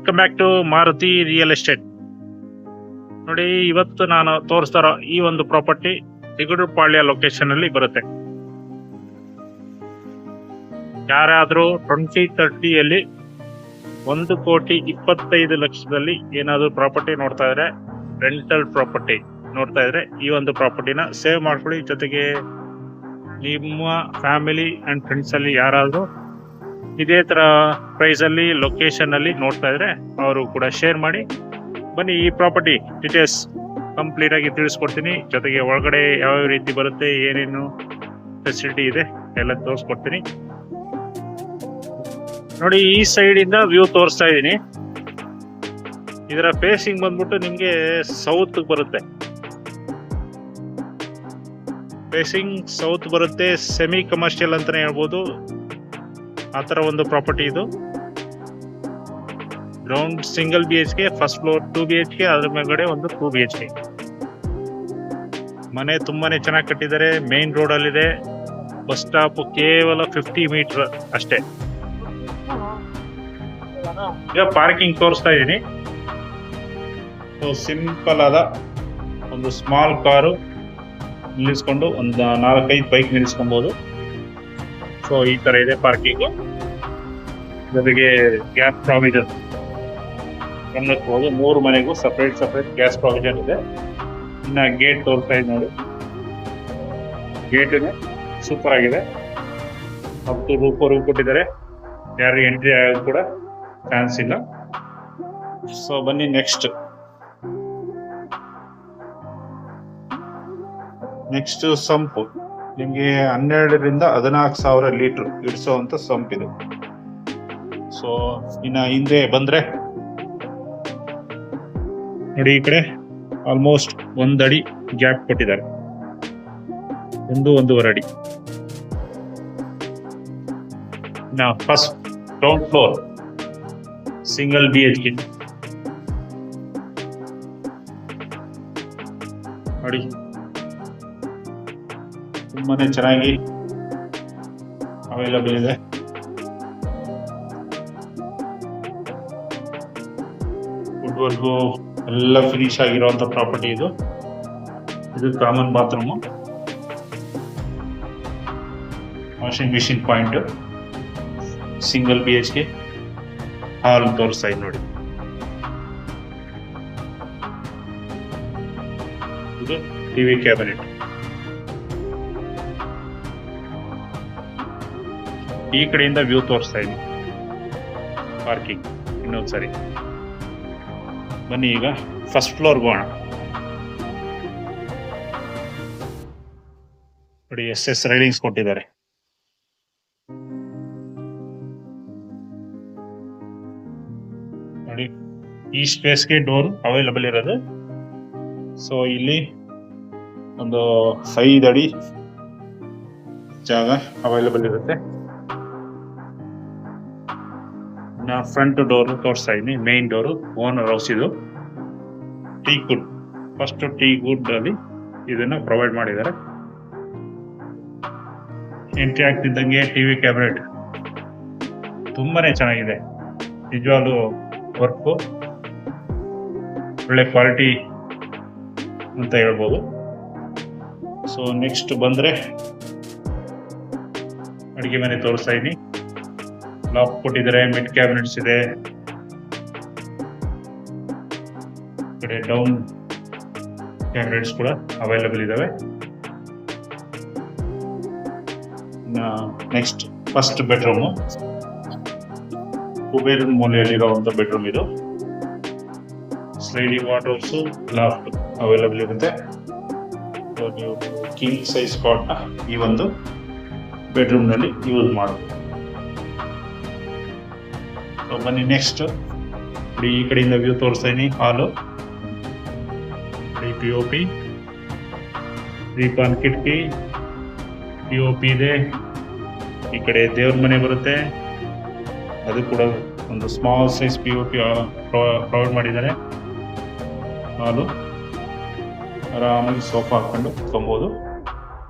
Welcome back to Maruti real estate. ನೋಡಿ, ಇವತ್ತು ನಾನು ತೋರಿಸ್ತಾರೋ ಈ ಒಂದು ಪ್ರಾಪರ್ಟಿ ಸಿಗಡುಪಾಳ್ಯ ಲೊಕೇಶನ್ ಅಲ್ಲಿ ಬರುತ್ತೆ. ಯಾರಾದ್ರೂ 2030 1,25,00,000 ಏನಾದ್ರು ಪ್ರಾಪರ್ಟಿ ನೋಡ್ತಾ ಇದ್ರೆ, ರೆಂಟಲ್ ಪ್ರಾಪರ್ಟಿ ನೋಡ್ತಾ ಇದ್ರೆ ಈ ಒಂದು ಪ್ರಾಪರ್ಟಿನ ಸೇವ್ ಮಾಡ್ಕೊಳ್ಳಿ. ಜೊತೆಗೆ ನಿಮ್ಮ ಫ್ಯಾಮಿಲಿ ಅಂಡ್ ಫ್ರೆಂಡ್ಸ್ ಅಲ್ಲಿ ಯಾರಾದ್ರೂ ಇದೇ ತರ ಪ್ರೈಸ್ ಅಲ್ಲಿ ಲೊಕೇಶನ್ ಅಲ್ಲಿ ನೋಡ್ತಾ ಇದ್ರೆ ಅವರು ಕೂಡ ಶೇರ್ ಮಾಡಿ. ಬನ್ನಿ, ಈ ಪ್ರಾಪರ್ಟಿ ಡೀಟೇಲ್ಸ್ ಕಂಪ್ಲೀಟ್ ಆಗಿ ತಿಳಿಸ್ಕೊಡ್ತೀನಿ. ಜೊತೆಗೆ ಒಳಗಡೆ ಯಾವ ರೀತಿ ಬರುತ್ತೆ, ಏನೇನು ಫೆಸಿಲಿಟಿ ಇದೆ ಎಲ್ಲ ತೋರಿಸ್ಕೊಡ್ತೀನಿ. ನೋಡಿ, ಈ ಸೈಡ್ ಇಂದ ವ್ಯೂ ತೋರಿಸ್ತಾ ಇದ್ದೀನಿ. ಇದರ ಫೇಸಿಂಗ್ ಬಂದ್ಬಿಟ್ಟು ನಿಮ್ಗೆ ಸೌತ್ ಬರುತ್ತೆ. ಫೇಸಿಂಗ್ ಸೌತ್ ಬರುತ್ತೆ. ಸೆಮಿ ಕಮರ್ಷಿಯಲ್ ಅಂತಾನೆ ಹೇಳ್ಬೋದು. ಆ ತರ ಒಂದು ಪ್ರಾಪರ್ಟಿ ಇದು. Ground single BHK, first floor 2 BHK, ಅದ್ರ ಮೇಲ್ಗಡೆ ಒಂದು 2 BHK. ಮನೆ ತುಂಬಾನೇ ಚೆನ್ನಾಗಿ ಕಟ್ಟಿದ್ದಾರೆ. ಮೇನ್ ರೋಡ್ ಅಲ್ಲಿದೆ. ಬಸ್ ಸ್ಟಾಪ್ ಕೇವಲ 50 ಮೀಟರ್ ಅಷ್ಟೇ. ಈಗ ಪಾರ್ಕಿಂಗ್ ತೋರಿಸ್ತಾ ಇದ್ದೀನಿ. ಸಿಂಪಲ್ ಆದ ಒಂದು ಸ್ಮಾಲ್ ಕಾರು ನಿಲ್ಲಿಸ್ಕೊಂಡು ಒಂದು 4-5 ಬೈಕ್ ನಿಲ್ಲಿಸ್ಕೊಬಹುದು. ಸೊ ಈ ತರ ಇದೆ ಪಾರ್ಕಿಂಗ್. ಜೊತೆಗೆ ಗ್ಯಾಸ್ ಪ್ರಾವಿಷನ್ ಗಮನಿಸಬಹುದು. 3 ಮನೆಗೂ ಸಪರೇಟ್ ಗ್ಯಾಸ್ ಪ್ರಾವಿಷನ್ ಇದೆ. ಇನ್ನ ಗೇಟ್ ತೋರಿಸ್ತಾ ಇದೆ ನೋಡಿ. ಗೇಟ್ ಸೂಪರ್ ಆಗಿದೆ. ಮತ್ತು ರೂಪವರೆಗೂ ಕೊಟ್ಟಿದ್ದಾರೆ. ಯಾರು ಎಂಟ್ರಿ ಆಗೋದು ಕೂಡ ಚಾನ್ಸ್ ಇಲ್ಲ. ಸೊ ಬನ್ನಿ ನೆಕ್ಸ್ಟ್ ಸಂಪು. ನಿಮ್ಗೆ 12,000 to 14,000 ಲೀಟರ್ ಇಡಿಸುವಂತ ಸಂಪ್ ಇದು. ಸೊ ಇನ್ನ ಹಿಂದೆ ಬಂದ್ರೆ ನೋಡಿ, ಈ ಕಡೆ ಆಲ್ಮೋಸ್ಟ್ 1 ಅಡಿ ಗ್ಯಾಪ್ ಕೊಟ್ಟಿದ್ದಾರೆ. 1-1.5 ಅಡಿ. ಇನ್ನ first ground floor single BHK ನೋಡಿ, ತುಂಬಾನೇ ಚೆನ್ನಾಗಿ ಅವೈಲಬಲ್ ಇದೆ. ವುಡ್ ವರ್ಕ್ ಎಲ್ಲ ಫಿನಿಶ್ ಆಗಿರುವಂತ ಪ್ರಾಪರ್ಟಿ ಇದು. ಇದು common bathroom, washing machine point, single BHK hall ತೋರಿಸ್ತಾ ಇದೆ ನೋಡಿ. ಇದು ಟಿವಿ ಕ್ಯಾಬಿನೆಟ್. ಈ ಕಡೆಯಿಂದ ವ್ಯೂ ತೋರಿಸ್ತಾ ಇದೆ ಪಾರ್ಕಿಂಗ್. ಇನ್ನೊಂದ್ಸರಿ ಬನ್ನಿ, ಈಗ ಫಸ್ಟ್ ಫ್ಲೋರ್ ಹೋಗೋಣ. ನೋಡಿ, SS ರೈಲಿಂಗ್ಸ್ ಕೊಟ್ಟಿದ್ದಾರೆ. ನೋಡಿ, ಈ ಸ್ಪೇಸ್ಗೆ ಡೋರ್ ಅವೈಲಬಲ್ ಇರೋದು. ಸೊ ಇಲ್ಲಿ ಒಂದು 5 ಅಡಿ ಜಾಗ ಅವೈಲಬಲ್ ಇರುತ್ತೆ. ಫ್ರಂಟ್ ಡೋರ್ ತೋರಿಸ್ತಾ ಇದ್ದೀನಿ. ಮೇನ್ ಡೋರು ಓನರ್ ಹೌಸ್ ಇದು. Tea good, first tea good ಅಲ್ಲಿ ಇದನ್ನ ಪ್ರೊವೈಡ್ ಮಾಡಿದ್ದಾರೆ. ಎಂಟ್ರಿ ಆಗ್ತಿದ್ದಂಗೆ ಟಿವಿ ಕ್ಯಾಬಿನೆಟ್ ತುಂಬಾನೇ ಚೆನ್ನಾಗಿದೆ. ನಿಜವಾಗ್ಲೂ ವರ್ಕು ಒಳ್ಳೆ ಕ್ವಾಲಿಟಿ ಅಂತ ಹೇಳ್ಬೋದು. ಸೊ ನೆಕ್ಸ್ಟ್ ಬಂದ್ರೆ ಅಡಿಗೆ ಮನೆ ತೋರಿಸ್ತಾ ಇದ್ದೀನಿ. ಲಾಕ್ ಕೊಟ್ಟಿದ್ದಾರೆ. ಮಿಡ್ ಕ್ಯಾಬಿನೆಟ್ಸ್ ಇದೆ. ಕಡೆ ಡೌನ್ ಕ್ಯಾಬಿನೆಟ್ಸ್ ಕೂಡ ಅವೈಲಬಲ್ ಇದಾವೆ. ನೆಕ್ಸ್ಟ್ ಫಸ್ಟ್ ಬೆಡ್ರೂಮು, ಕುಬೇರನ್ ಮೂಲೆಯಲ್ಲಿರುವಂತ ಬೆಡ್ರೂಮ್ ಇದು. ಸ್ಲೈಡಿಂಗ್ ವಾರ್ಡ್ರೋಬ್ಸ್, ಲಾಫ್ಟ್ ಅವೈಲಬಲ್ ಇರುತ್ತೆ. ನೀವು ಕಿಂಗ್ ಸೈಜ್ ಕಾಟ್ ಈ ಒಂದು ಬೆಡ್ರೂಮ್ ನಲ್ಲಿ ಯೂಸ್ ಮಾಡಬಹುದು. ಬನ್ನಿ ನೆಕ್ಸ್ಟ್. ಈ ಕಡೆಯಿಂದ ವ್ಯೂ ತೋರಿಸ್ತಾ ಇದೀನಿ. ಹಾಲು, POP, ದೀಪಾನ್ ಕಿಟಕಿ, POP ಇದೆ. ಈ ಕಡೆ ದೇವ್ರ ಮನೆ ಬರುತ್ತೆ. ಅದು ಕೂಡ ಒಂದು ಸ್ಮಾಲ್ ಸೈಜ್ POP ಪ್ರೊವೈಡ್ ಮಾಡಿದ್ದಾರೆ. ಹಾಲು ಆರಾಮಾಗಿ ಸೋಫಾ ಹಾಕೊಂಡು ಕುತ್ಕೊಬಹುದು.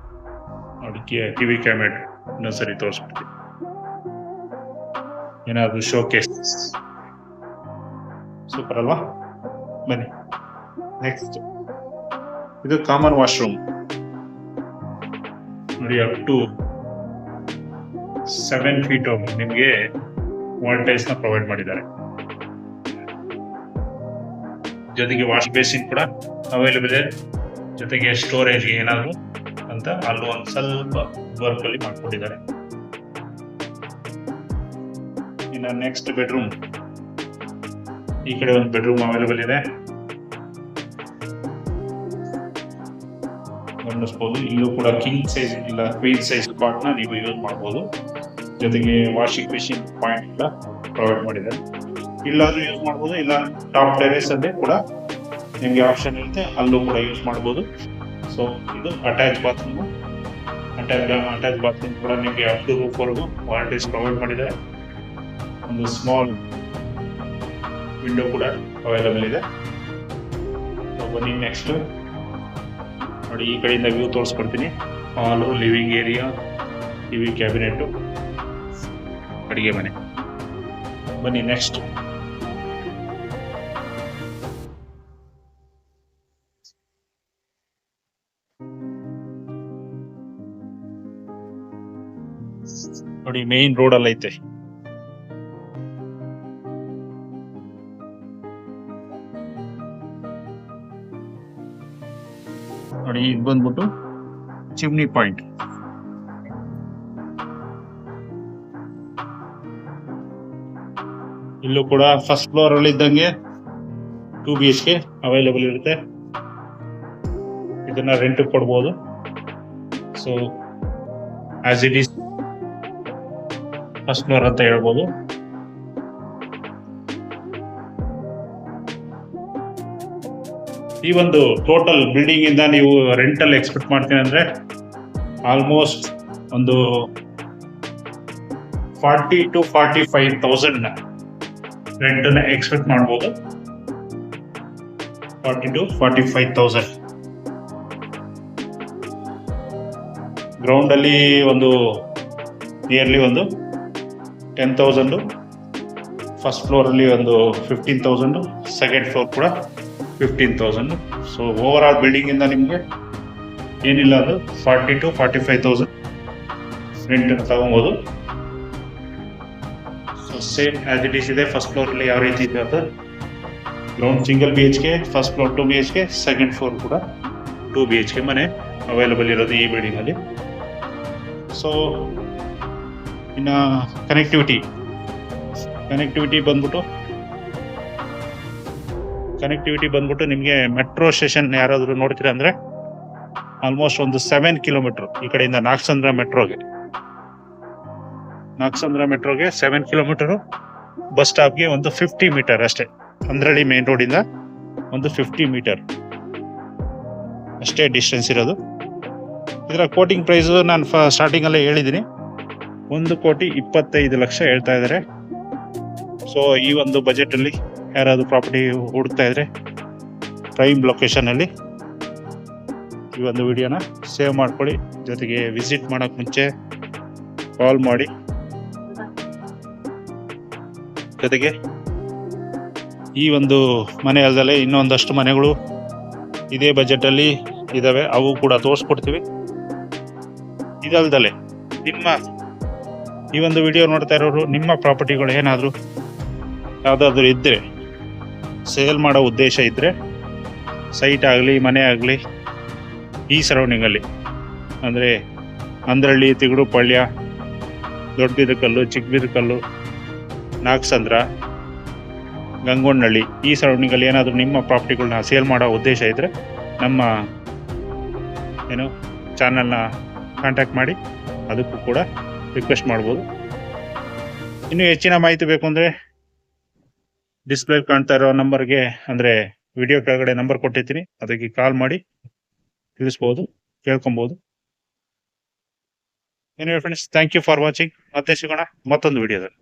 ನೋಡಿ, ಟಿವಿ ಕ್ಯಾಬಿನೆಟ್ ಇನ್ನೊಂದ್ಸರಿ ತೋರಿಸ್ಬಿಡ್ತೀವಿ. ಏನಾದ್ರು ಶೋಕೇಸ್ ಸೂಪರ್ ಅಲ್ವಾ? ಬನ್ನಿ ನೆಕ್ಸ್ಟ್. ಇದು ಕಾಮನ್ ವಾಶ್ರೂಮ್ ನೋಡಿ. ಅಪ್ ಟು 7 feet ನಿಮಗೆ ವಾಲ್ಟೇಜ್ ನ ಪ್ರೊವೈಡ್ ಮಾಡಿದ್ದಾರೆ. ಜೊತೆಗೆ ವಾಶ್ ಬೇಸಿನ್ ಕೂಡ ಅವೈಲೇಬಲ್ ಇದೆ. ಜೊತೆಗೆ ಸ್ಟೋರೇಜ್ ಏನಾದ್ರು ಅಂತ ಅಲ್ಲೂ ಒಂದು ಸ್ವಲ್ಪ ವರ್ಕ್ ಅಲ್ಲಿ ಮಾಡ್ಕೊಂಡಿದ್ದಾರೆ. ಇನ್ನು ನೆಕ್ಸ್ಟ್ ಬೆಡ್ರೂಮ್. ಈ ಕಡೆ ಒಂದು ಬೆಡ್ರೂಮ್ ಅವೈಲೇಬಲ್ ಇದೆ, ಗಮನಿಸಬಹುದು. ಇಲ್ಲೂ ಕೂಡ ಕಿಂಗ್ ಸೈಜ್ ಇಲ್ಲ ಕ್ವೀನ್ ಸೈಜ್ ಕಾಟ್ ನ ನೀವು ಯೂಸ್ ಮಾಡಬಹುದು. ಜೊತೆಗೆ ವಾಷಿಂಗ್ ಮೆಷಿನ್ ಪಾಯಿಂಟ್ ಕೂಡ ಪ್ರೊವೈಡ್ ಮಾಡಿದ್ದಾರೆ. ಇಲ್ಲಾದ್ರೂ ಯೂಸ್ ಮಾಡಬಹುದು, ಇಲ್ಲ ಟಾಪ್ ಟೆರೇಸ್ ಅಲ್ಲಿ ಕೂಡ ನಿಮ್ಗೆ ಆಪ್ಷನ್ ಇರುತ್ತೆ, ಅಲ್ಲೂ ಕೂಡ ಯೂಸ್ ಮಾಡಬಹುದು. ಸೊ ಇದು ಅಟ್ಯಾಚ್ ಬಾತ್ರೂಮ್. ಅಟ್ಯಾಚ್ ಬಾತ್ರೂಮ್ ಕೂಡ ನಿಮಗೆ ಅಪ್ ಟು ರೂಫ್ ವರೆಗೂ ವಾರಂಟೀಸ್ ಪ್ರೊವೈಡ್ ಮಾಡಿದ್ದಾರೆ. ಒಂದು ಸ್ಮಾಲ್ ವಿಂಡೋ ಕೂಡ ಅವೈಲೇಬಲ್ ಇದೆ. ಬನ್ನಿ ನೆಕ್ಸ್ಟ್ ನೋಡಿ. ಈ ಕಡೆಯಿಂದ ವ್ಯೂ ತೋರಿಸ್ಕೊಡ್ತೀನಿ. ಹಾಲು, ಲಿವಿಂಗ್ ಏರಿಯಾ, ಟಿವಿ ಕ್ಯಾಬಿನೆಟ್, ಅಡಿಗೆ ಮನೆ. ಬನ್ನಿ ನೆಕ್ಸ್ಟ್. ನೋಡಿ ಮೇನ್ ರೋಡ್ ಅಲ್ಲಿ ಐತೆ. ನೋಡಿ ಇದು ಬಂದ್ಬಿಟ್ಟು ಚಿಮ್ನಿ ಪಾಯಿಂಟ್. ಇಲ್ಲೂ ಕೂಡ ಫಸ್ಟ್ ಫ್ಲೋರ್ ಅಲ್ಲಿ ಇದ್ದಂಗೆ 2 BHK ಅವೈಲೇಬಲ್ ಇರುತ್ತೆ. ಇದನ್ನ ರೆಂಟ್ ಕೊಡ್ಬೋದು. So as it is first floor ಅಂತ ಹೇಳ್ಬೋದು. ಈ ಒಂದು ಟೋಟಲ್ ಬಿಲ್ಡಿಂಗ್ ಇಂದ ನೀವು ರೆಂಟಲ್ ಎಕ್ಸ್ಪೆಕ್ಟ್ ಮಾಡ್ತೀನಿ ಅಂದ್ರೆ ಆಲ್ಮೋಸ್ಟ್ ಒಂದು 40 to 45,000 ರೆಂಟ್ ನ ಎಕ್ಸ್ಪೆಕ್ಟ್ ಮಾಡ್ಬೋದು. 40 to 45,000. ಗ್ರೌಂಡ್ ಅಲ್ಲಿ ಒಂದು ನಿಯರ್ಲಿ ಒಂದು 10,000, ಫಸ್ಟ್ ಫ್ಲೋರ್ ಅಲ್ಲಿ ಒಂದು 15,000, ಸೆಕೆಂಡ್ ಫ್ಲೋರ್ ಕೂಡ 15,000. ಸೊ ಓವರ್ ಆಲ್ ಬಿಲ್ಡಿಂಗ್ ಇಂದ ನಿಮಗೆ ಏನಿಲ್ಲ ಅದು 40 to 45,000 ರೆಂಟ್ ತಗೊಬೋದು. So same as it is ಇದೆ. ಫಸ್ಟ್ ಫ್ಲೋರ್ ಅಲ್ಲಿ ಯಾವ ರೀತಿ ಇದೆ ಅದು ground single BHK, first floor 2 BHK, second floor ಕೂಡ 2 BHK ಮನೆ ಅವೈಲೇಬಲ್ ಇರೋದು ಈ ಬಿಲ್ಡಿಂಗ್ ಅಲ್ಲಿ. ಸೊ ಇನ್ನ ಕನೆಕ್ಟಿವಿಟಿ ಬಂದ್ಬಿಟ್ಟು ನಿಮಗೆ ಮೆಟ್ರೋ ಸ್ಟೇಷನ್ ಯಾರಾದರೂ ನೋಡ್ತೀರಾ ಅಂದ್ರೆ ಆಲ್ಮೋಸ್ಟ್ ಒಂದು 7 ಕಿಲೋಮೀಟರ್ ಈ ಕಡೆಯಿಂದ ನಾಗಸಂದ್ರ ಮೆಟ್ರೋಗೆ 7 ಕಿಲೋಮೀಟರ್. ಬಸ್ ಸ್ಟಾಪ್ಗೆ ಒಂದು 50 ಮೀಟರ್ ಅಷ್ಟೇ. ಅಂದ್ರಳ್ಳಿ ಮೇನ್ ರೋಡ್ ಇಂದ ಒಂದು 50 ಮೀಟರ್ ಅಷ್ಟೇ ಡಿಸ್ಟೆನ್ಸ್ ಇರೋದು. ಇದರ ಕೋಟಿಂಗ್ ಪ್ರೈಸ್ ನಾನು ಸ್ಟಾರ್ಟಿಂಗ್ ಅಲ್ಲೇ ಹೇಳಿದ್ದೀನಿ, 1,25,00,000 ಹೇಳ್ತಾ ಇದ್ದಾರೆ. ಸೊ ಈ ಒಂದು ಬಜೆಟ್ ಅಲ್ಲಿ ಯಾರಾದ್ರೂ ಪ್ರಾಪರ್ಟಿ ಹುಡುಕ್ತಾ ಇದ್ರೆ ಪ್ರೈಮ್ ಲೊಕೇಶನ್ ಅಲ್ಲಿ ಈ ಒಂದು ವಿಡಿಯೋನ ಸೇವ್ ಮಾಡ್ಕೊಳ್ಳಿ. ಜೊತೆಗೆ ವಿಸಿಟ್ ಮಾಡಕ್ ಮುಂಚೆ ಕಾಲ್ ಮಾಡಿ. ಜೊತೆಗೆ ಈ ಒಂದು ಮನೆ ಅಲ್ಲದೆ ಇನ್ನೊಂದಷ್ಟು ಮನೆಗಳು ಇದೇ ಬಜೆಟ್ ಅಲ್ಲಿ ಇದಾವೆ, ಅವು ಕೂಡ ತೋರಿಸ್ಕೊಡ್ತೀವಿ. ಇದಲ್ದಲೆ ನಿಮ್ಮ ಈ ಒಂದು ವಿಡಿಯೋ ನೋಡ್ತಾ ಇರೋರು ನಿಮ್ಮ ಪ್ರಾಪರ್ಟಿಗಳು ಏನಾದರೂ ಯಾವುದಾದ್ರೂ ಇದ್ದರೆ, ಸೇಲ್ ಮಾಡೋ ಉದ್ದೇಶ ಇದ್ದರೆ, ಸೈಟ್ ಆಗಲಿ ಮನೆ ಆಗಲಿ ಈ ಸರೌಂಡಿಂಗಲ್ಲಿ ಅಂದರೆ ಅಂದ್ರಳ್ಳಿ, ತಿಗಡುಪಳ್ಯ, ದೊಡ್ಡಬಿದರಕಲ್ಲು, ಚಿಕ್ಕಬಿದರಕಲ್ಲು, ನಾಗಸಂದ್ರ, ಗಂಗೊಂಡಳ್ಳಿ ಈ ಸರೌಂಡಿಂಗಲ್ಲಿ ಏನಾದರೂ ನಿಮ್ಮ ಪ್ರಾಪರ್ಟಿಗಳನ್ನ ಸೇಲ್ ಮಾಡೋ ಉದ್ದೇಶ ಇದ್ದರೆ ನಮ್ಮ ಚಾನಲ್ನ ಕಾಂಟ್ಯಾಕ್ಟ್ ಮಾಡಿ, ಅದಕ್ಕೂ ಕೂಡ ರಿಕ್ವೆಸ್ಟ್ ಮಾಡ್ಬೋದು. ಇನ್ನೂ ಹೆಚ್ಚಿನ ಮಾಹಿತಿ ಬೇಕು ಅಂದರೆ ಡಿಸ್ಪ್ಲೇ ಕಾಣ್ತಾ ಇರೋ ನಂಬರ್ಗೆ, ಅಂದರೆ ವಿಡಿಯೋ ಕೆಳಗಡೆ ನಂಬರ್ ಕೊಟ್ಟಿರ್ತೀನಿ, ಅದಕ್ಕೆ ಕಾಲ್ ಮಾಡಿ ತಿಳಿಸ್ಬೋದು, ಕೇಳ್ಕೊಬೋದು. ಏನೇ friends, thank you for watching. ಮತ್ತೆ ಸಿಗೋಣ ಮತ್ತೊಂದು ವಿಡಿಯೋದಲ್ಲಿ.